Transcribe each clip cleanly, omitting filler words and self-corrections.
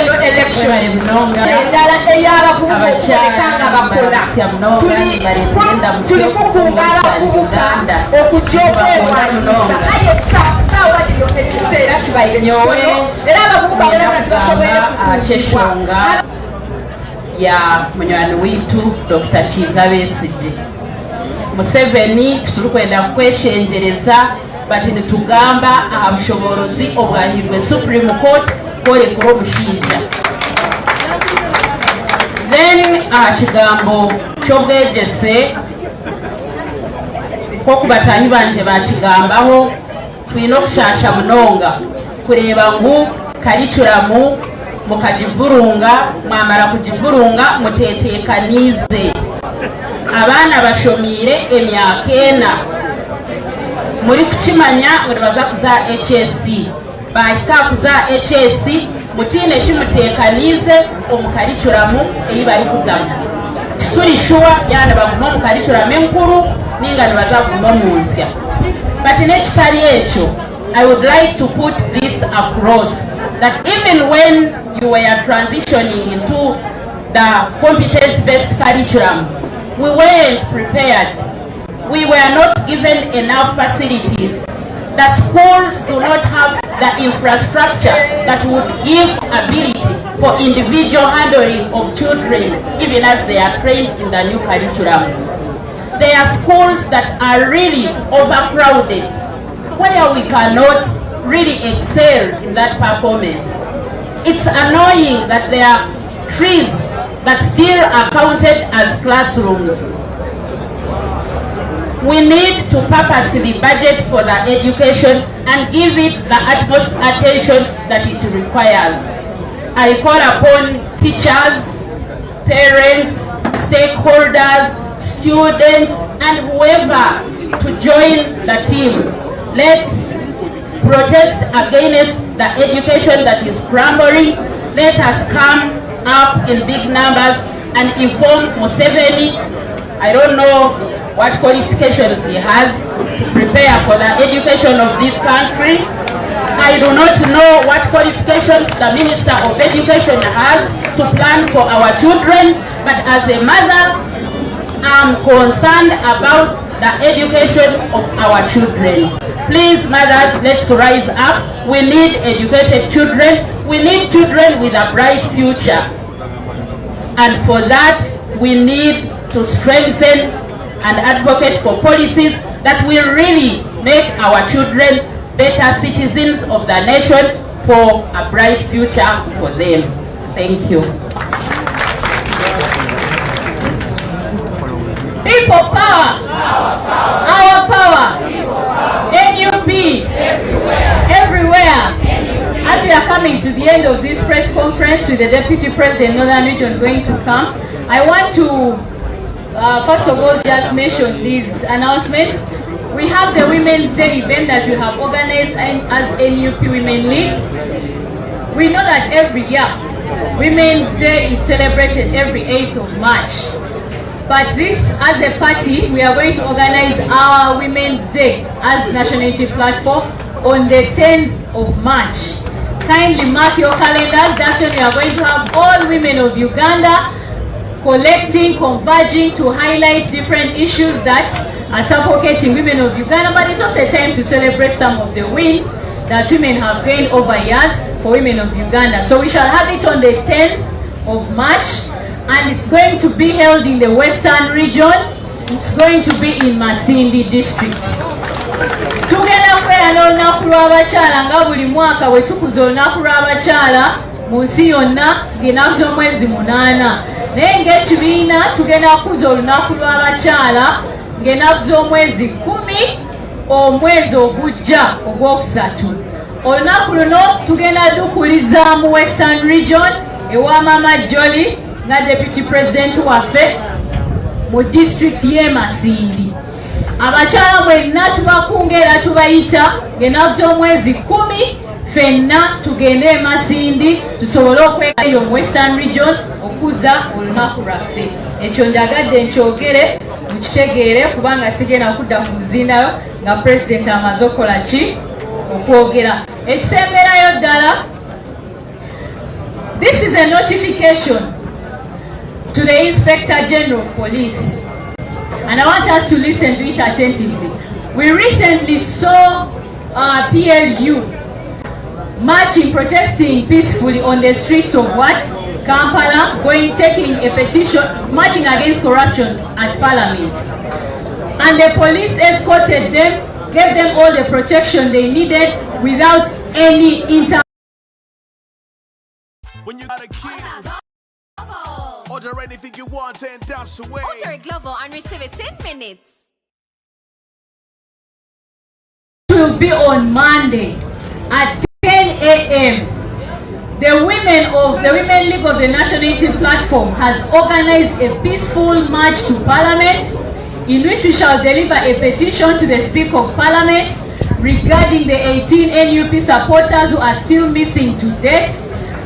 general election endala ey'abavubuka okulekanga bakola tuli kukunga abavubuka okujja okwewandiisa aye saawa lino ekiseera kibaire kitono era abavubuka balaba tebasobole kukunga ya munywani witu Dr. Kiza Besigye Museveni tulikwenda kweshenjereza bati nitugamba aha bushoborozi obwahirwe Supreme Court korekera omushiija then aha kigambo ky'obwegese kokubatahi banje bakigambaho twina okushasha munonga kureba ngu karicuramu mukagivurunga mwamara kugivurunga mutetekanize abana bashomire emyaka ena muri kukimanya ngo baza kuza HSC bahika kuza HSC mutine kimutekanize omukaricuramu eyi bari kuzamu turi sure yana baguma mukaricuramu enkuru ninga baza kumumuzya but nekitali ekyo I would like to put this across that even when you were transitioning into the competence-based curriculum, we weren't prepared. We were not given enough facilities. The schools do not have the infrastructure that would give ability for individual handling of children, even as they are trained in the new curriculum. There are schools that are really overcrowded, where we cannot really excel in that performance. It's annoying that there are trees that still are counted as classrooms. We need to purposely budget for the education and give it the utmost attention that it requires. I call upon teachers, parents, stakeholders, students, and whoever to join the team. Let's protest against the education that is crumbling. Let us come up in big numbers and inform Museveni. I don't know what qualifications he has to prepare for the education of this country. I do not know what qualifications the Minister of Education has to plan for our children, but as a mother, I'm concerned about the education of our children. Please, mothers, let's rise up. We need educated children. We need children with a bright future. And for that, we need to strengthen and advocate for policies that will really make our children better citizens of the nation for a bright future for them. Thank you. People power. Our power. NUP. Everywhere. As we are coming to the end of this press conference with the Deputy President Northern Region going to come, I want to first of all just mention these announcements. We have the Women's Day event that we have organized as NUP Women League. We know that every year Women's Day is celebrated every 8th of March. But this, as a party, we are going to organize our Women's Day as National Unity Platform on the 10th of March. Kindly mark your calendars. That's when we are going to have all women of Uganda collecting, converging to highlight different issues that are suffocating women of Uganda. But it's also a time to celebrate some of the wins that women have gained over years for women of Uganda. So we shall have it on the 10th of March. And it's going to be held in the Western region. It's going to be in Masindi district. Tugenda kweyana olunaku lw'abakyala nga buli mwaka bwe tukuza olunaku lw'abakyala mu nsi yonna ng'ennaku z'omwezi 8. Naye ng'ekibiina tugenda kukuza olunaku lw'abakyala ng'ennaku z'omwezi 10 omwezi ogujja ogwokusatu. Olunaku luno tugenda dukuliza mu Western region ewa Mama Jolly nga Deputy President waffe mu district y'e Masindi. Abakyala mwenna tubakunga era tubayita ng'ennaku z'omwezi 10 ffenna tugende e Masindi tusobole okwegayo mu Western region okuza olunaku lwaffe. Ekyo njagadde nkyogere mukitegeere kubanga sigenda kudda ku muzindayo nga President amaze okukola ki okwogera. Ekisemberayo ddala, This is a notification to the Inspector General of Police, and I want us to listen to it attentively. We recently saw PLU marching, protesting peacefully on the streets of Kampala, taking a petition, marching against corruption at Parliament. And the police escorted them, gave them all the protection they needed without any intervention. When you got a key, order anything you want and dash away. Order a Glovo and receive it 10 minutes. It will be on Monday at 10 a.m. The Women League of the National Unity Platform has organized a peaceful march to Parliament, in which we shall deliver a petition to the Speaker of Parliament regarding the 18 NUP supporters who are still missing to date,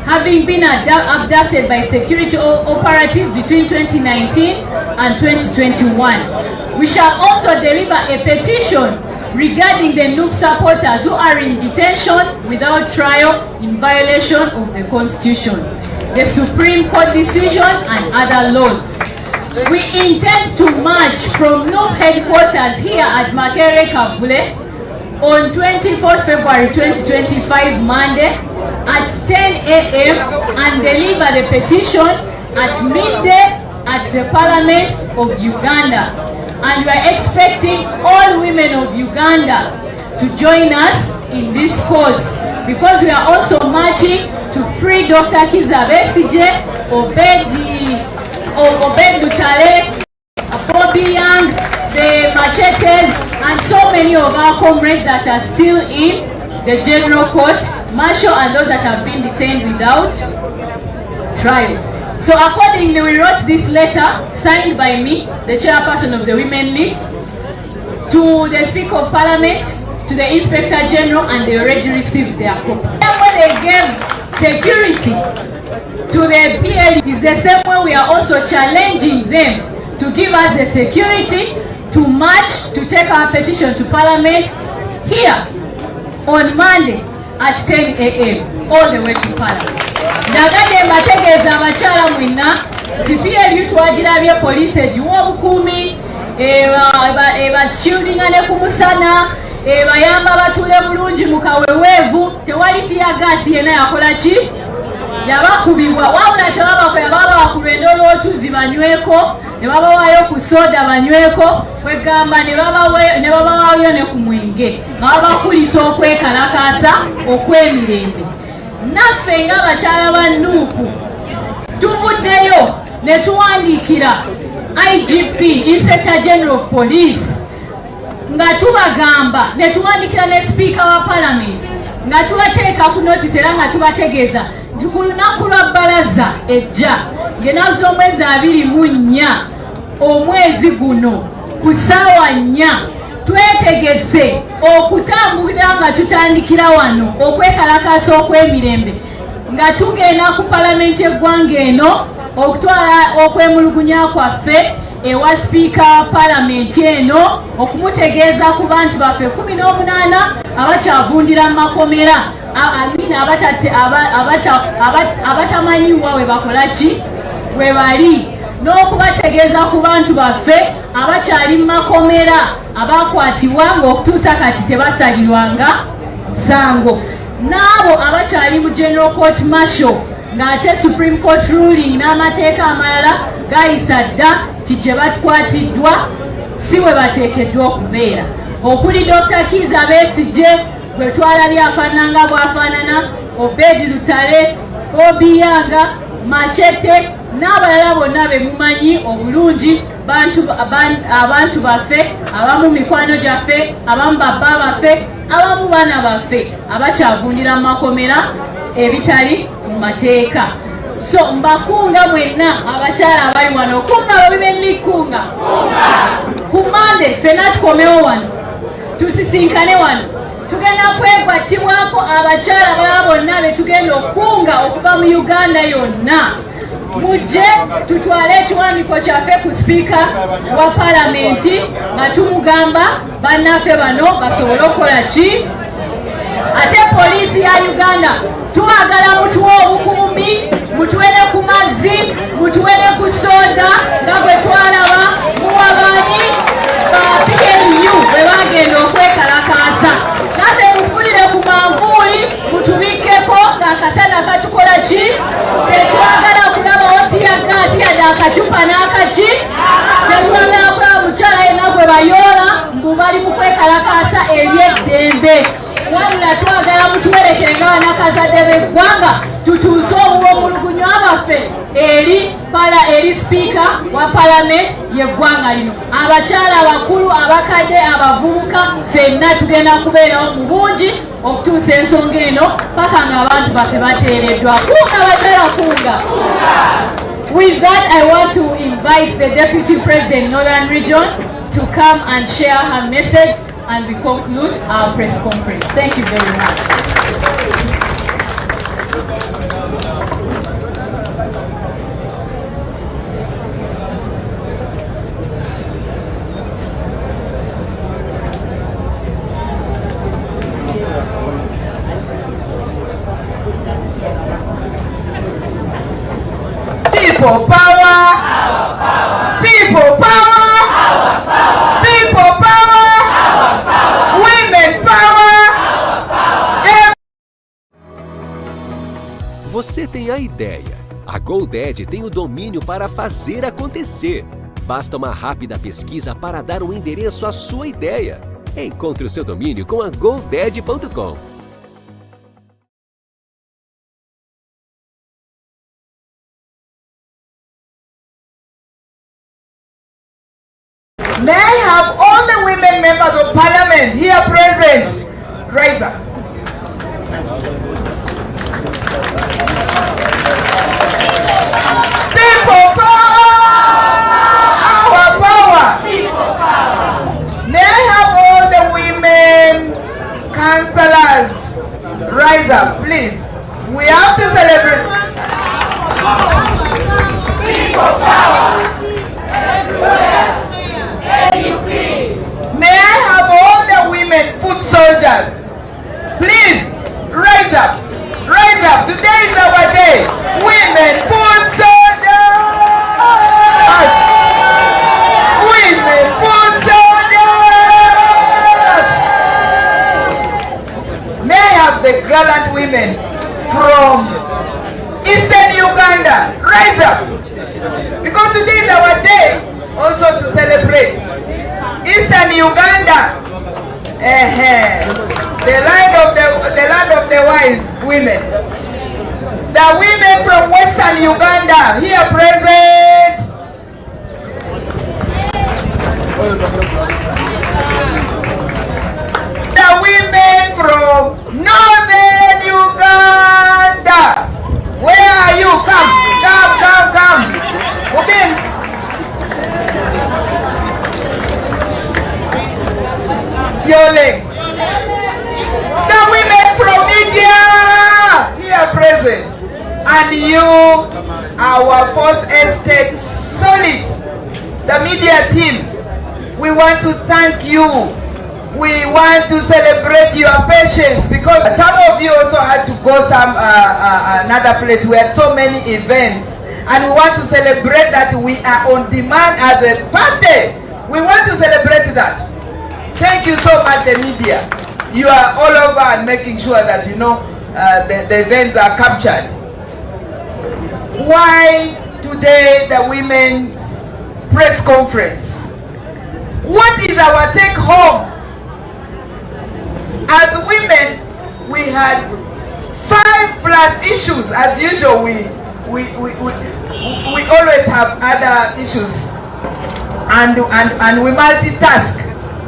having been abducted by security operatives between 2019 and 2021. We shall also deliver a petition regarding the NUP supporters who are in detention without trial in violation of the Constitution, the Supreme Court decision and other laws. We intend to march from NUP headquarters here at Makerere Kavule on 24th February 2025 Monday at 10 a.m. and deliver the petition at midday at the Parliament of Uganda. And we are expecting all women of Uganda to join us in this cause, because we are also marching to free Dr. Kizza Besigye, Obed Lutale, Bobi, the Machetes, and so many of our comrades that are still in the General Court Martial and those that have been detained without trial. So accordingly, we wrote this letter signed by me, the chairperson of the Women League, to the Speaker of Parliament, to the Inspector General, and they already received their copy. When they gave security to the PL, is the same way we are also challenging them to give us the security to march, to take our petition to Parliament here on Monday at 10 a.m. all the way to Parliament. Nagade mbategeeza abakyala mwina PLU twagirabye poliisi egiwa obukuumi ebashieldinga ne ku musana ebayamba batuule bulungi mu kaweweevu, tewali tiyagaasi yenna yakola ki, yabakubibwa, wabula kyebabakola babakubwa endolootuzi banyweko, ne babawaayo ku soda banyweko, kwegamba ne babawaayo ne ku mwenge nga babakulisa okwekalakaasa okw'emirembe. Naffe ng'abakyala ba NUP tuvuddeyo ne tuwandiikira IGP, Inspector General of Police, nga tubagamba, ne tuwandiikira ne Speaker wa Parliament nga tubateeka ku notice era nga tubategeeza nti ku lunaku lwa bbalaza ejja ng'ennaku z'omwezi 24 omwezi guno ku ssaawa 4 twetegese okutambulira nga tutandikira wano okwekalakaasa okw'emirembe nga tugenda ku Palamenti y'eggwanga eno okutwala okwemulugunya kwaffe ewa Speaker wa Palamenti eno okumutegeeza ku bantu baffe 18 abakyavundira mu makomera, abatamanyiwa we bakola ki we bali, n'okubategeeza ku bantu baffe abakyali mu makomera abakwatibwa ng'okutuusa kati tebasalirwanga musango, n'abo abakyali mu General Court Martial ng'ate Supreme Court ruling n'amateeka amalala gayisa dda ti gye bakwatiddwa si we bateekeddwa okubeera, okuli Dr. Kizza Besigye gwe twalabye afaananga bw'afaanana, Obed Lutale, Bobi Machete n'abalala bonna be mumanyi obulungi, abantu baffe, abamu mikwano gyaffe, abamu babba baffe, abamu baana baffe abakyavundira mu makomera ebitali mu mateeka. So mbakunga mwenna abakyala abali wano, kunga Women League, kunga ku Monday ffenna tukomewo wano tusisinkane wano, tugenda kwekwatibwako abakyala balala bonna be tugenda okunga okuva mu Uganda yonna. Mujje tutwale ekiwandiiko kyaffe ku Speaker wa Palamenti nga tumugamba bannaffe bano basobole okukola ki. Ate poliisi ya Uganda tubagala mutuwa obukuumi bali mu kwekalakaasa eby'eddembe wabula twagala mutuwerekere nga banakazadde b'eggwanga tutuuse omulugunyu abaffe eri sipiika wa palamenti y'eggwanga lino. Abakyala abakulu, abakadde, abavubuka, ffenna tugenda kubeerawo mu bungi okutuusa ensonga eno paka ng'abantu baffe bateereddwa. Kunga bakyala kunga. With that, I want to invite the Deputy President Northern Region to come and share her message, and we conclude our press conference. Thank you very much. People power! People power! People power! Women power! Você tem a ideia. A GoDaddy tem o domínio para fazer acontecer. Basta uma rápida pesquisa para dar um endereço à sua ideia. Encontre o seu domínio com a GoDaddy.com. May I have all the women members of parliament here present? Rise up. People power! Our power! People power! May I have all the women councillors? Rise up, please. We have to celebrate. People power! Everywhere! May I have all the women foot soldiers? Please, rise up. Rise up. Today is our day. Women foot soldiers. Women foot soldiers. May I have the gallant women from Eastern Uganda? Rise up. Because today is our day also to celebrate Eastern Uganda, the land of the wise women. The women from Western Uganda here present. The women from Northern Uganda. Where are you? Come. Mubin. Yole. The women from India here present. And you, our fourth estate solid, the media team, we want to thank you. We want to celebrate your patience because some of you also had to go another place. We had so many events and we want to celebrate that we are on demand as a party. We want to celebrate that. Thank you so much, the media. You are all over and making sure that the events are captured. Why today the women's press conference? What is our take home? As women, we had 5+ issues. As usual, we always have other issues, and we multitask.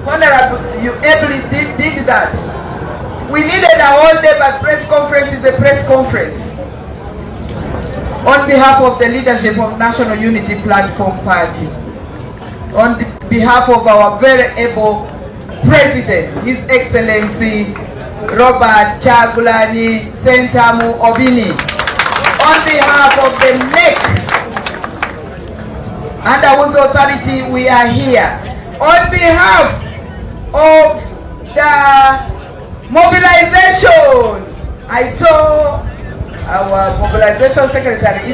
Honorable, you ably did that. We needed a whole day, but press conference is a press conference. On behalf of the leadership of National Unity Platform Party, on behalf of our very able President, His Excellency Robert Chagulani Sentamu Obini, on behalf of the NEC, under whose authority we are here, on behalf of the mobilization. I saw our mobilization secretary,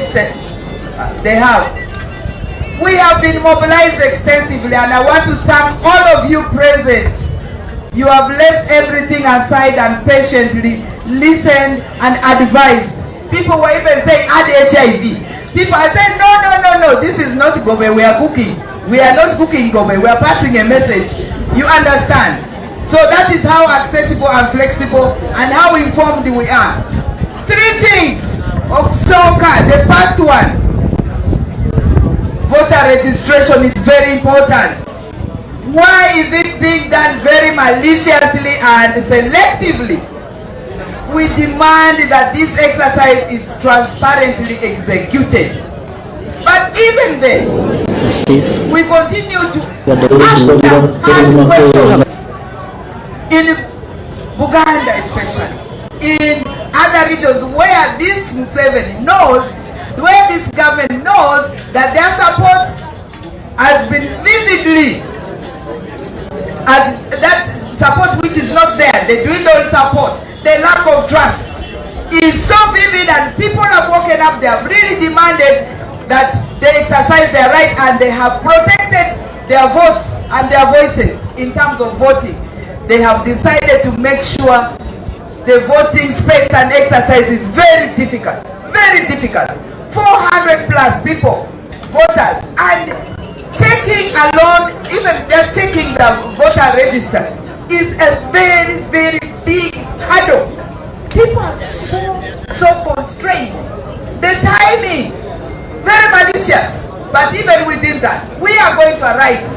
we have been mobilized extensively, and I want to thank all of you present. You have left everything aside and patiently listened and advised. People were even saying add HIV. People are saying no, this is not Gobe, we are cooking. We are not cooking Gobe, we are passing a message. You understand? So that is how accessible and flexible and how informed we are. 3 things of soccer. The first one, voter registration is very important. Why is it being done very maliciously and selectively? We demand that this exercise is transparently executed. But even then, we continue to ask them hard questions. In Buganda especially, in other regions where this Museveni knows, where this government knows that their support has been vividly, as that support which is not there, the dwindled support, the lack of trust is so vivid, and people have woken up, they have really demanded that they exercise their right, and they have protected their votes and their voices in terms of voting. They have decided to make sure the voting space and exercise is very difficult, very difficult. 400 plus people, voters, and checking alone, even just checking the voter register is a very, very big hurdle. People are so constrained. The timing, very malicious. But even within that, we are going for rights.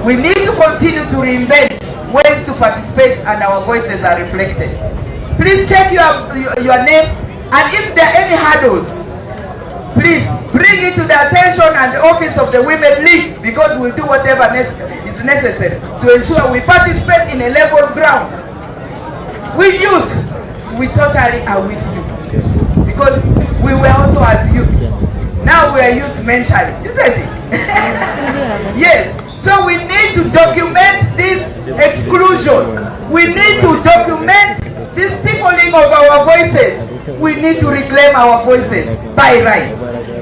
We need to continue to reinvent ways to participate, and our voices are reflected. Please check your name, and if there are any hurdles, please bring it to the attention and the office of the Women League, because we'll do whatever is necessary to ensure we participate in a level ground. We youth, we totally are with you, because we were also as youth. Now we are youth mentally, isn't it? Yes. So we need to document this exclusion. We need to document this stifling of our voices. We need to reclaim our voices by right.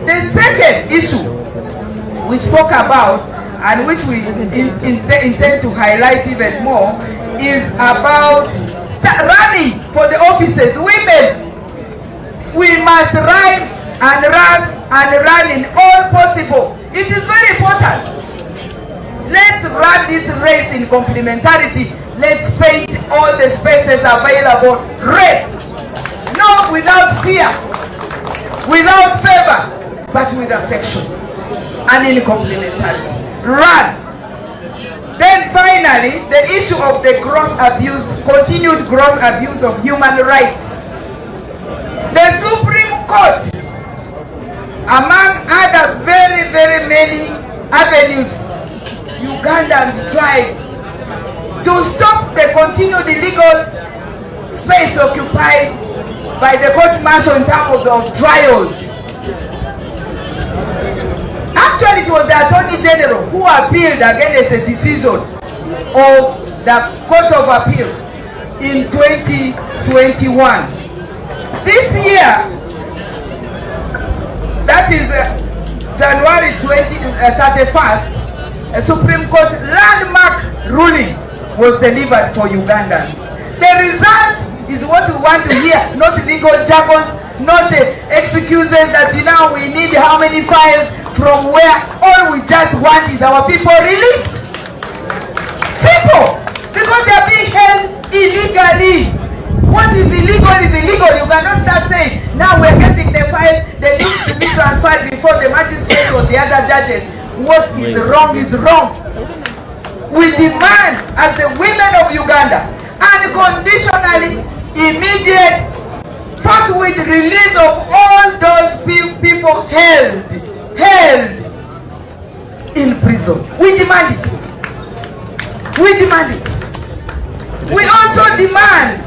The second issue we spoke about, and which we intend to highlight even more, is about running for the offices. Women, we must rise and run in all possible. It is very important. Let's run this race in complementarity. Let's paint all the spaces available red. Not without fear, without favor, but with affection and in complementarity. Run. Then finally, the issue of the continued gross abuse of human rights. The Supreme Court, among other very, very many avenues, Ugandans tried to stop the continued illegal space occupied by the court martial in terms of trials. Actually, it was the Attorney General who appealed against a decision of the Court of Appeal in 2021. This year, that is January 31st, a Supreme Court landmark ruling was delivered for Ugandans. The result is what we want to hear, not legal jargon, not excuses that we need how many files from where. All we just want is our people released. Simple. Because they are being held illegally. What is illegal is illegal. You cannot start saying, now we're getting the file, they need to be transferred before the magistrate or the other judges. What is wrong is wrong. We demand, as the women of Uganda, unconditionally, immediate, forthwith release of all those people held in prison. We demand it. We demand it. We also demand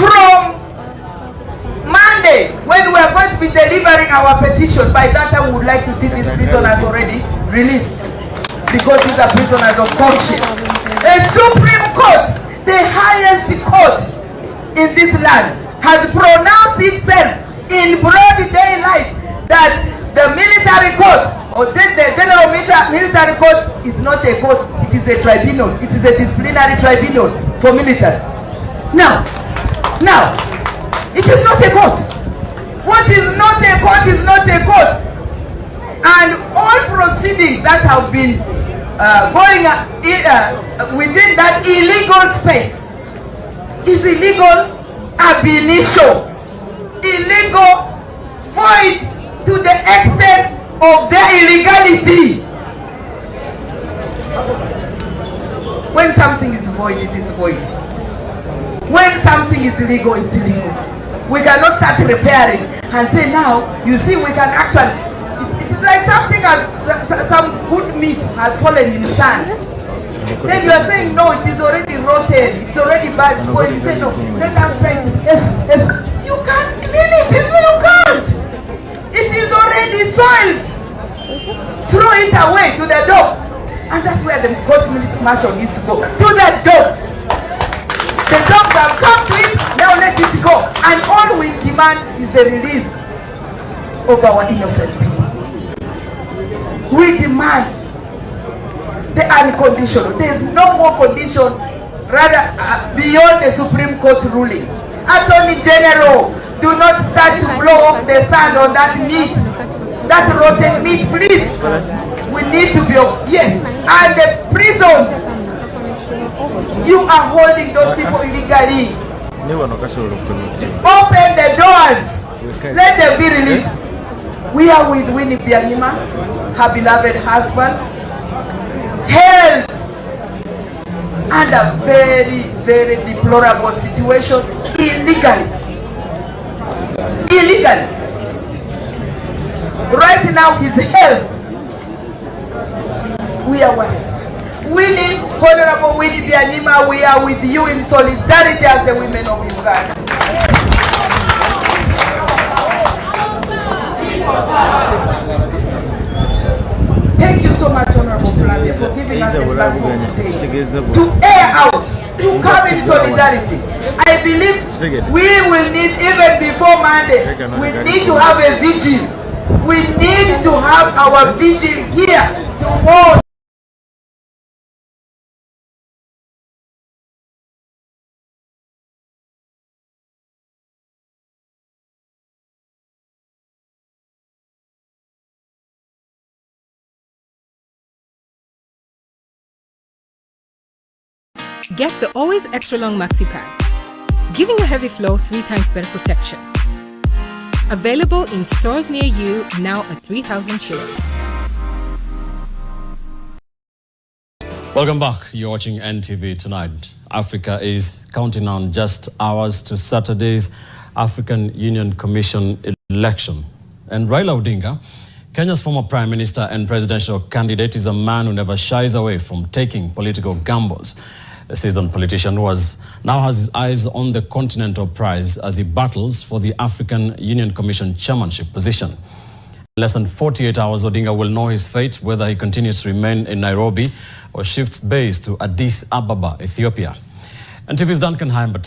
from Monday, when we are going to be delivering our petition, by that time we would like to see these prisoners already released, because these are prisoners of conscience. The Supreme Court, the highest court in this land, has pronounced itself in broad daylight that the military court, or the general military court, is not a court, it is a tribunal. It is a disciplinary tribunal for military. Now, it is not a court. What is not a court is not a court. And all proceedings that have been going within that illegal space is illegal ab initio, illegal void to the extent of their illegality. When something is void, it is void. When something is illegal, it's illegal. We cannot start repairing and say now, you see, we can actually, it's like something as, some good meat has fallen in the sand. Then you are saying, no, it is already rotten, it's already bad, it's spoiled. You say, no, let us try to, you can't clean it, you can't. It is already soiled. Throw it away to the dogs. And that's where the God Ministry Commission needs to go. To the dogs. The dogs have come to it, now let it go. And all we demand is the release of our innocent people. We demand the unconditional. There is no more condition rather beyond the Supreme Court ruling. Attorney General, do not start to blow off the sand on that meat, that rotten meat, please. We need to be, yes, and the prisons. You are holding those people illegally. Open the doors. Let them be released. We are with Winnie Bianima, her beloved husband, held under very, very deplorable situation, illegally. Illegally. Right now he's held. We are one. Winnie, Honorable Winnie Bianima, we are with you in solidarity as the women of Uganda. Thank you so much, Honorable Flavia, for giving us the platform today to air out, to come in solidarity. I believe we will need, even before Monday, we need to have a vigil. We need to have our vigil here tomorrow. Get the always extra long maxi pad, giving your heavy flow 3 times better protection. Available in stores near you now at 3,000 shillings. Welcome back. You're watching NTV Tonight. Africa is counting on just hours to Saturday's African Union Commission election. And Raila Odinga, Kenya's former Prime Minister and presidential candidate, is a man who never shies away from taking political gambles. A seasoned politician who now has his eyes on the Continental Prize as he battles for the African Union Commission chairmanship position. In less than 48 hours, Odinga will know his fate, whether he continues to remain in Nairobi or shifts base to Addis Ababa, Ethiopia. And TV's Duncan Heimber